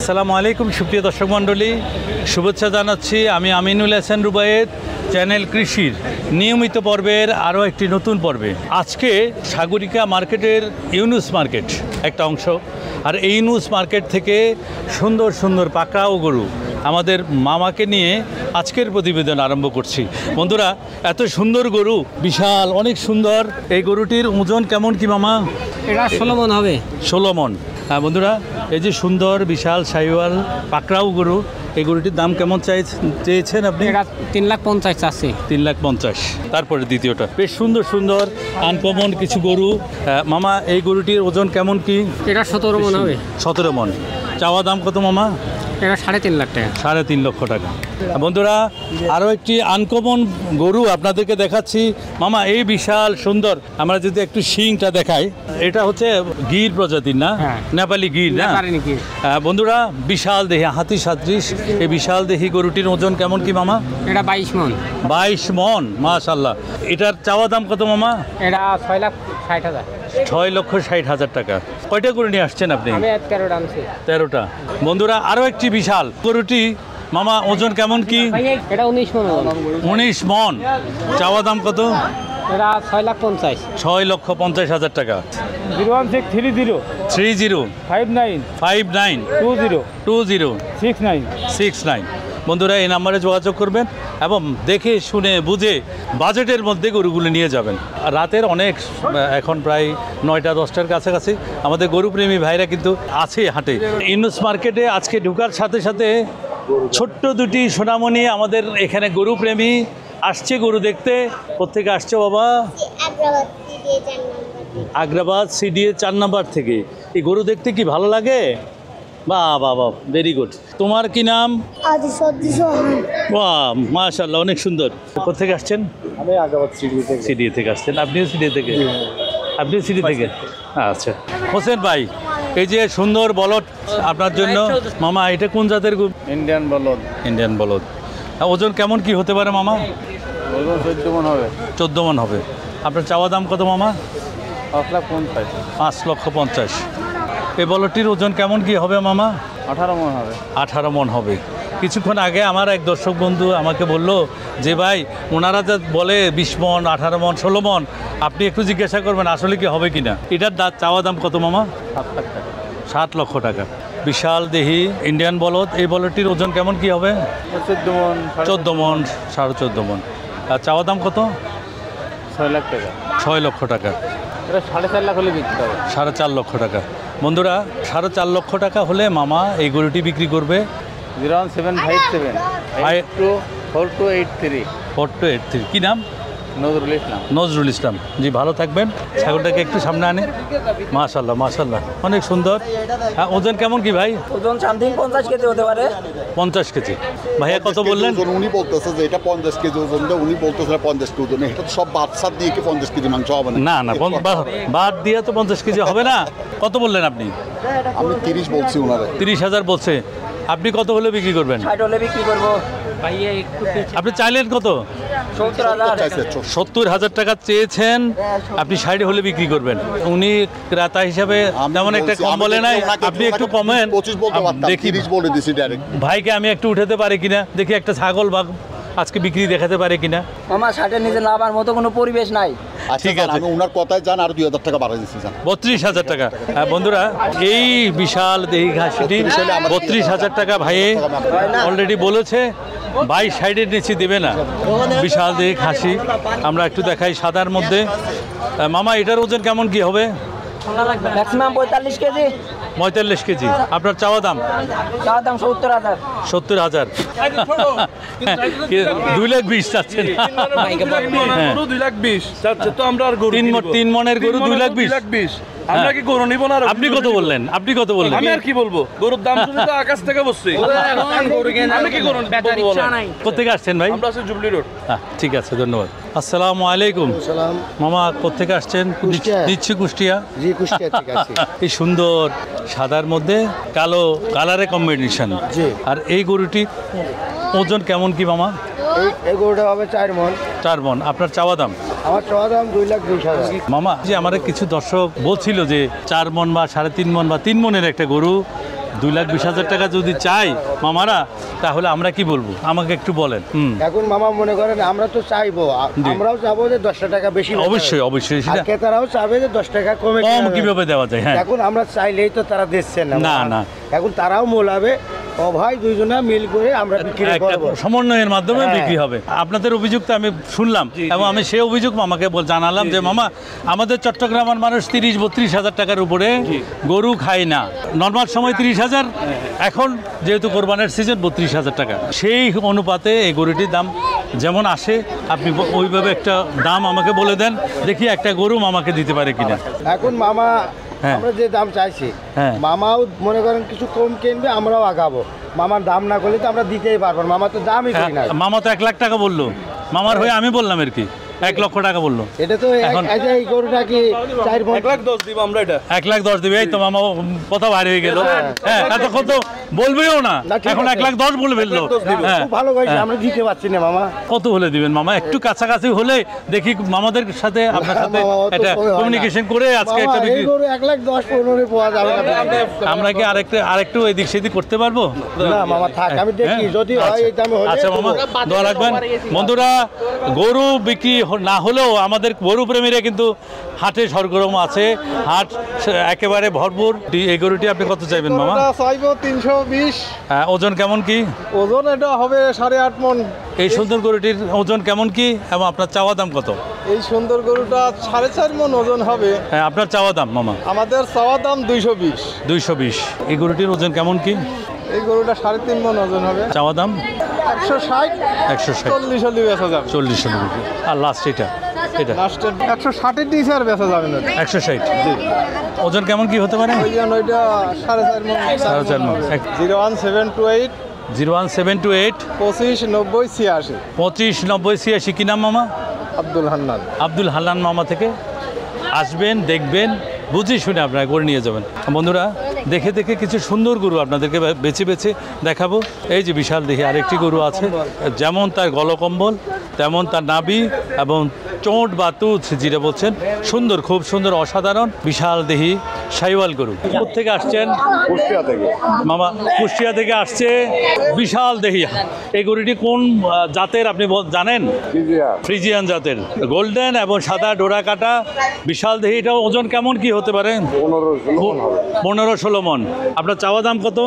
আসসালামু আলাইকুম সুপ্রিয় দর্শক মণ্ডলী, শুভেচ্ছা জানাচ্ছি। আমি আমিনুল হাসান রুবায়েত, চ্যানেল কৃষির নিয়মিত পর্বের আরও একটি নতুন পর্বে। আজকে সাগরিকা মার্কেটের ইউনুস মার্কেট একটা অংশ, আর এই ইউনুস মার্কেট থেকে সুন্দর সুন্দর পাকড়াও গরু আমাদের মামাকে নিয়ে আজকের প্রতিবেদন আরম্ভ করছি। বন্ধুরা, এত সুন্দর গরু, বিশাল অনেক সুন্দর। এই গরুটির ওজন কেমন কি মামা? এটা 16 মণ হবে। 16 মণ। হ্যাঁ বন্ধুরা, এই যে সুন্দর বিশাল শাহিওয়াল পাকড়াও গরু, এই গরুটির দাম কেমন চেয়েছেন আপনি? এটা 3,50,000 চাচ্ছি। 3,50,000। তারপরে দ্বিতীয়টা বেশ সুন্দর সুন্দর আনকমন কিছু গরু। মামা, এই গরুটির ওজন কেমন কি? এটা 17 মণ হবে। 17 মণ। চাওয়া দাম কত মামা? এটা 3.5 লাখ টাকা। 3.5 লক্ষ টাকা। বন্ধুরা, আরও একটি আনকমন গরু আপনাদেরকে দেখাচ্ছি। মামা, এই বিশাল সুন্দর, আমরা যদি একটু শিংটা দেখাই, এটা হচ্ছে গির প্রজাতির না? নেপালি গির না? বন্ধুরা, বিশাল দেহি, হাতি সাদৃশ এই বিশাল দেহি গরুটির ওজন কেমন কি মামা? এটা 22 মণ। 22 মণ, মাশাআল্লাহ। এটার চাওয়া দাম কত মামা? এটা 6,60,000। 6,60,000 টাকা। কয়টা গরু নিয়ে আসছেন আপনি? আমি 13টা আনছি। 13টা। বন্ধুরা, আরও একটি বিশাল গরুটি মামা, ওজন কেমন কি? এটা 19 মণ। 19 মণ। চাওয়া দাম কত? এটা 6,50,000। 6,50,000 টাকা। 0163059202069 বন্ধুরা, এই নাম্বারে যোগাযোগ করবেন এবং দেখে শুনে বুঝে বাজেটের মধ্যে গরুগুলো নিয়ে যাবেন। রাতের অনেক, এখন প্রায় 9টা-10টার কাছাকাছি আমাদের গরুপ্রেমী ভাইরা কিন্তু আছে হাটে। ইউনুস মার্কেটে আজকে ঢোকার সাথে সাথে ছোট্ট দুটি সোনামণি আমাদের এখানে গরুপ্রেমী আসছে গরু দেখতে। কোত্থেকে আসছে বাবা? আগ্রাবাদ সিডিএ 4 নম্বর থেকে। এই গরু দেখতে কি ভালো লাগে? বাহ বাহ বাহ, ভেরি গুড। তোমার কি নাম? বাহ, মাশাআল্লাহ, অনেক সুন্দর। কোত্থেকে আসছেন? আমি আগ্রাবাদ সিডিএ থেকে আসছেন। আপনিও সিডিএ থেকে? আপনিও সিডিএ থেকে? আচ্ছা। হোসেন ভাই, এই যে সুন্দর বলদ আপনার জন্য। মামা, এটা কোন জাতের গরু? ইন্ডিয়ান বলদ। ইন্ডিয়ান বলদ। ওজন কেমন কি হতে পারে মামা? ওজন 14 মণ হবে। 14 মণ হবে। আপনার চাওয়া দাম কত মামা? 5,50,000। 5,50,000। এই বলদটির ওজন কেমন কি হবে মামা? 18 মণ হবে। 18 মণ হবে। কিছুক্ষণ আগে আমার এক দর্শক বন্ধু আমাকে বলল যে ভাই, ওনারা যা বলে 20 মণ, 18 মণ, 16 মণ, আপনি একটু জিজ্ঞাসা করবেন আসলে কি হবে কিনা। এটার চাওয়া দাম কত মামা? 7 লাখ টাকা। 7 লক্ষ টাকা। বিশাল দেহি ইন্ডিয়ান বলদ। এই বলদটির ওজন কেমন কি হবে? 14 মণ। 14 মণ, 14.5 মণ। আর চাওয়া দাম কত? 6 লাখ টাকা। 6 লক্ষ টাকা। এটা 4.5 লাখ হলে বিক্রি হবে। 4.5 লক্ষ টাকা। বন্ধুরা, 4.5 লক্ষ টাকা হলে মামা এই গরুটি বিক্রি করবে। 01757 824283। 4283। কি নাম? নজরুল ইসলাম। নজরুল ইসলাম। জি, ভালো থাকবেন। ছাগলটাকে একটু সামনে আনে। মাশাআল্লাহ মাশাআল্লাহ, অনেক সুন্দর। হ্যাঁ, ওজন কেমন কি ভাই? ওজন সামথিং 50 কেজি হতে পারে। 50 কেজি। ভাইয়া কত বললেন? উনি বলতেছে যে এটা 50 কেজি ওজন, উনি বলতেছে 50 কেজি ওজন। এটা তো সব বাচ্চা দিয়ে কি 50 কেজি মাংস হবে না? না না, বাদ দিয়ে তো 50 কেজি হবে না। কত বললেন আপনি? আমি 30 বলছি ওনারে। 30,000 বলছে। আপনি কত হলে বিক্রি করবেন? 60 হলে বিক্রি করব। ভাইয়া একটু আপনি চাইলেন কত? 70,000 টাকা চেয়েছেন, আপনি 60 হলে বিক্রি করবেন। উনি ক্রেতা হিসাবে তেমন একটা কম বলে নাই, আপনি একটু কমেন। 25 বলতে পারতাম, 30 বলে দিছি ডাইরেক্ট। ভাইকে আমি একটু উঠাতে পারি কিনা দেখি, একটা ছাগল বা আজকে বিক্রি দেখাতে পারে কিনা। মামা 60-এর নিচে নামার মতো কোনো পরিবেশ নাই। ঠিক আছে, আমি ওনার কথায় জান আর 2,000 টাকা বাড়াই দিচ্ছি। 32,000 টাকা। বন্ধুরা, এই বিশাল দেহি ঘাসটি 32,000 টাকা ভাইয়ে অলরেডি বলেছে। 22 সাইডের নিচে দেবে না। বিশাল দেহি খাসি আমরা একটু দেখাই সাদার মধ্যে। মামা, এটার ওজন কেমন কি হবে? Maximum 45 KG. 45 কেজি। আপনার চাওয়া দাম? চাওয়া দাম 70,000। 70,000। 2,20,000 চাচ্ছেন? 2,20,000 চাচ্ছে তো আমরা। আর গরু 3 মণের গরু 2,20,000। আমরা কি গরু নিব না? আপনি কত বললেন? আপনি কত বললেন? আমি আর কি বলবো, গরুর দাম শুনে তো আকাশ থেকে বসছে। আমি কি করুন? কোথেকে আসছেন ভাই? আমরা আছি জুবলি রোড। ঠিক আছে, ধন্যবাদ। আসসালামু আলাইকুম। মামা, কোথেকে আসছেন? নিচ্ছি কুষ্টিয়া। জি, কুষ্টিয়া থেকে আসি। এই সুন্দর সাদার মধ্যে কালো কালারে কম্বিনেশন। আর এই গরুটি ওজন কেমন কি মামা? এই গরুটা হবে 4 মণ। 4 মণ। আপনার চাওয়া দাম? আমার চাওয়া দাম 2,20,000। মামা, যে আমার কিছু দর্শক বলছিল যে 4 মণ বা 3.5 মণ বা 3 মণের একটা গরু 2,20,000 টাকা যদি চাই মামারা, তাহলে আমরা কি বলবো আমাকে একটু বলেন। এখন মামা মনে করেন আমরা তো চাইবো, জি। আমরাও চাবো যে 10 টাকা বেশি বেচা অবশ্যই হবে। অবশ্যই আর সেটা ক্রেতারাও চাবে যে 10 টাকা কমে কম কেনা যাবে। কিভাবে দেওয়া যায়। হ্যাঁ, এখন আমরা চাইলেই তো তারা দিচ্ছে না না, না। এখন তারাও মোলাবে, ও ভাই দুইজনা মিল করে আমরা বিক্রি একটা করবো। সমন্বয়ের মাধ্যমে হ্যাঁ। বিক্রি হবে। আপনাদের অভিযোগ তো আমি শুনলাম এবং আমি সেই অভিযোগ মামাকে জানালাম যে মামা আমাদের চট্টগ্রামের মানুষ 30-32 হাজার টাকার উপরে গরু খায় না। নর্মাল সময় 30,000, এখন যেহেতু কোরবানের সিজন 32,000 টাকা। সেই অনুপাতে এই গরুটির দাম যেমন আসে আপনি ওইভাবে একটা দাম আমাকে বলে দেন, দেখি একটা গরু মামাকে দিতে পারে কিনা। এখন মামা হ্যাঁ। আমরা যে দাম চাইছি, হ্যাঁ। মামাও মনে করেন কিছু কম কিনবে, আমরাও আগাবো। মামার দাম না করলে তো আমরা দিতেই পারবো না। মামা তো দামই করি না। মামা তো 1 লাখ টাকা বললো, মামার হয়ে আমি বললাম আর কি 1 লক্ষ টাকা বললো। এটা তো এখন- এই গরুটা কি 1,10,000 দিব আমরা এটা। 1,10,000 দিবে, এই তো মামা কথা বাইরে হয়ে গেল। হ্যাঁ, এতক্ষণ তো বলবেও না, না, ঠিক এখন আছে। 1,10,000 বলে ফেললো। হ্যাঁ, খুব ভালো হয়েছে, হ্যাঁ। আমরা দিতে পারছি না মামা। কত হলে দিবেন মামা? একটু কাছাকাছি হলে দেখি মামাদের সাথে আপনার সাথে মামা, অত একটা কমে হয় না। কমিউনিকেশন করে আজকে মামা, একটা এই বিক্রি। গরু 1,10,15 পাওয়া যাবে না। আমরা কি আরেকটু এদিক সেদিক করতে পারবো? না মামা থাক, আমি দেখি হ্যাঁ? যদি হয় এই দামে হলে আচ্ছা মামা, দোয়া রাখবেন। বন্ধুরা, গরু বিক্রি না হলেও আমাদের গরু প্রেমীরা কিন্তু হাটে সরগরম আছে, হাট একেবারে ভরপুর। এই গরুটি আপনি কত চাইবেন মামা? চাইবো 320। হ্যাঁ, ওজন কেমন কি? ওজন এটা হবে 8.5 মন। এই সুন্দর গরুটির ওজন কেমন কি এবং আপনার চাওয়া দাম কত? এই সুন্দর গরুটা 4.5 মন ওজন হবে। হ্যাঁ, আপনার চাওয়া দাম মামা? আমাদের চাওয়া দাম 220। 220। এই গরুটির ওজন কেমন কি? এই গরুটা 3.5 মন ওজন হবে। চাওয়া দাম 160, 160, 40 হলে বেচা যাবে। 40 আর লাস্ট এটা লাস্টের 160 দিয়েছে আর বেচা যাবে না। 160। ওজন কেমন কি হতে পারে? ওই জন্য ওইটা 4.5 মন। 4.5 মণ। 01728 01728 25 90 86। 25 90 86। কি নাম মামা? আব্দুল হান্নান। আব্দুল হান্নান মামা থেকে আসবেন, দেখবেন, বুঝে শুনে আপনারা করে নিয়ে যাবেন। বন্ধুরা, দেখে দেখে কিছু সুন্দর গরু আপনাদেরকে বেছে বেছে দেখাবো। এই যে বিশাল দেখি আরেকটি গরু আছে, যেমন তার গলকম্বল তেমন তার নাভি এবং চোট বা তুচ যেটা বলছেন, সুন্দর, খুব সুন্দর, অসাধারণ বিশাল দেহি শাইওয়াল গরু। কোথেকে আসছেন? কুষ্টিয়া থেকে। মামা কুষ্টিয়া থেকে আসছে, বিশাল দেহি। এই গরুটি কোন জাতের আপনি জানেন? ফ্রিজিয়ান জাতের, গোল্ডেন এবং সাদা ডোরা কাটা, বিশাল দেহি। এটা ওজন কেমন কি হতে পারে? 15-16 মণ। আপনার চাওয়া দাম কত?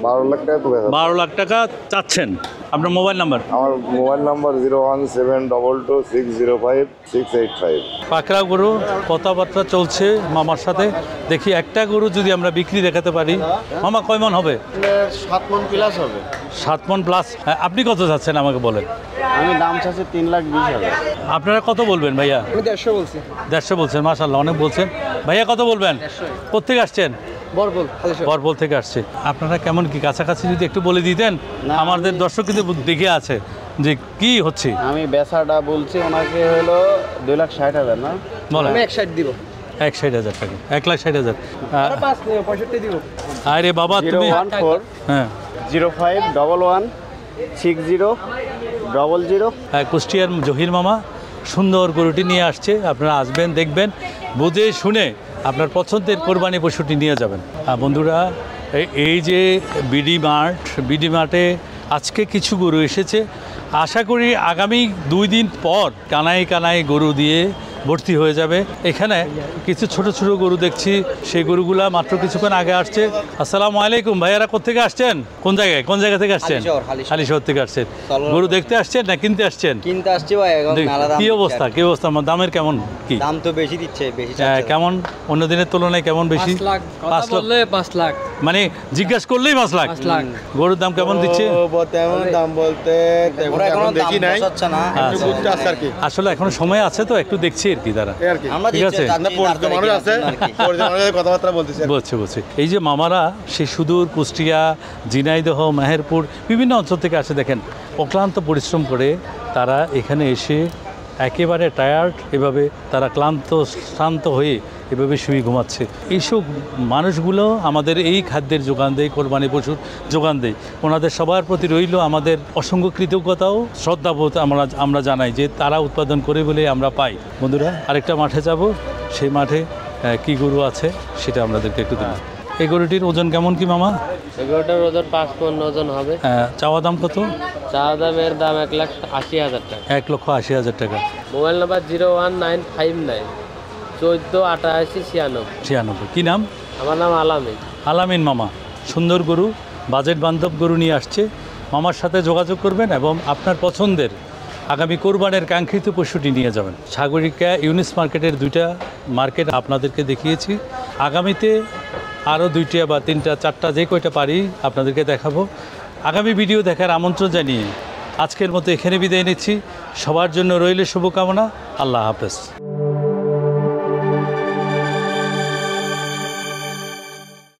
12 লাখ টাকা। 12 লাখ টাকা চাচ্ছেন। আপনার মোবাইল নাম্বার? আমার মোবাইল নাম্বার 01722205685। পাকড়া গরু, কথাবার্তা চলছে মামার সাথে। দেখি একটা গরু যদি আমরা বিক্রি দেখাতে পারি। মামা কয় মণ হবে? 7 মন প্লাস হবে। 7 মণ প্লাস। আপনি কত চাচ্ছেন আমাকে বলেন? আমি দাম চাচ্ছি 3,20,000। আপনারা কত বলবেন ভাইয়া? আমি 150 বলছি। 150 বলছেন, মাশাআল্লাহ, অনেক বলছেন। ভাইয়া কত বলবেন? কোথেকে আসছেন? বরবল। বরবল থেকে আসছে। আপনারা কেমন কি কাছাকাছি যদি একটু বলে দিতেন, আমাদের দর্শক কিন্তু দেখে আছে যে কি হচ্ছে। আমি বেচাটা বলছি ওনাকে হলো 2,60,000 না। বলেন। আমি 160 দিব। 160,000 টাকা, 1,60,000। 65 দিব। আরে বাবা তুমি, 014 হ্যাঁ 0511 60 00। কুষ্টিয়ার জহির মামা সুন্দর গরুটি নিয়ে আসছে। আপনারা আসবেন, দেখবেন, বুঝে শুনে আপনার পছন্দের কোরবানি পশুটি নিয়ে যাবেন। বন্ধুরা, এই যে বিডি মার্টে আজকে কিছু গরু এসেছে। আশা করি আগামী 2 দিন পর কানায় কানায় গরু দিয়ে ভর্তি হয়ে যাবে। এখানে কিছু ছোট ছোট গরু দেখছি, সেই গরুগুলা মাত্র কিছুক্ষণ আগে আসছে। আসসালামু আলাইকুম ভাইয়ারা, কোথেকে আসছেন? কোন জায়গা থেকে আসছেন? হালিশহর থেকে আসছেন। গরু দেখতে আসছেন না কিনতে আসছেন? কিনতে আসছি ভাই, এখন মেলা দাম কি দিচ্ছে অবস্থা? আর কি অবস্থা? আমার দামের কেমন কি? দাম তো বেশি দিচ্ছে, বেশি কেমন অন্য দিনের তুলনায় কেমন বেশি? 5 লাখ। 5 লাখ। মানে জিজ্ঞাসা করলেই 5 লাখ। 5 লাখ। গরুর দাম কেমন দিচ্ছে? তেমন দাম বলতে ওরা এখনো দেখি নাই না। আচ্ছা। বুঝতে আসছে আর কি। আসলে এখনো সময় আছে তো, একটু দেখছি আর কি তারা। এই আর কি। আমরা ঠিক আছে। মানুষ আছে, কথাবার্তা বলতেছে। বলছি এই যে মামারা সেই সুদূর কুষ্টিয়া, ঝিনাইদহ, মেহেরপুর বিভিন্ন অঞ্চল থেকে আসে। দেখেন, অক্লান্ত পরিশ্রম করে তারা এখানে এসে একেবারে টায়ার্ড, এভাবে তারা শ্রান্ত হয়ে এভাবে শুয়ে ঘুমাচ্ছে। এইসব মানুষগুলো আমাদের এই খাদ্যের যোগান দেয়, কোরবানি পশুর যোগান দেয়। ওনাদের সবার প্রতি রইল আমাদের অসংখ্য কৃতজ্ঞতাও শ্রদ্ধাবোধ আমরা জানাই যে তারা উৎপাদন করে বলে আমরা পাই। বন্ধুরা, আরেকটা মাঠে যাব, সেই মাঠে কি গরু আছে সেটা আমাদেরকে একটু দিন। এই গরুটির ওজন কেমন কি মামা? এগুলোটার ওজন 5 মণ ওজন হবে। চাওয়া দাম কত? চাওয়া দামের দাম 1,80,000 টাকা। 1,80,000 টাকা। Mobile number 01959 1488 96। কি নাম? আমার নাম আলামিন। আলামিন মামা সুন্দর গরু, বাজেট বান্ধব গরু নিয়ে আসছে। মামার সাথে যোগাযোগ করবেন এবং আপনার পছন্দের আগামী কোরবানের কাঙ্ক্ষিত পশুটি নিয়ে যাবেন। সাগরিকা ইউনিস মার্কেটের 2টা মার্কেট আপনাদেরকে দেখিয়েছি। আগামীতে আরও 2টা বা 3টা 4টা যে কয়টা পারি আপনাদেরকে দেখাবো। আগামী ভিডিও দেখার আমন্ত্রণ জানিয়ে আজকের মতো এখানে বিদায় নিচ্ছি। সবার জন্য রইল শুভকামনা। আল্লাহ হাফেজ।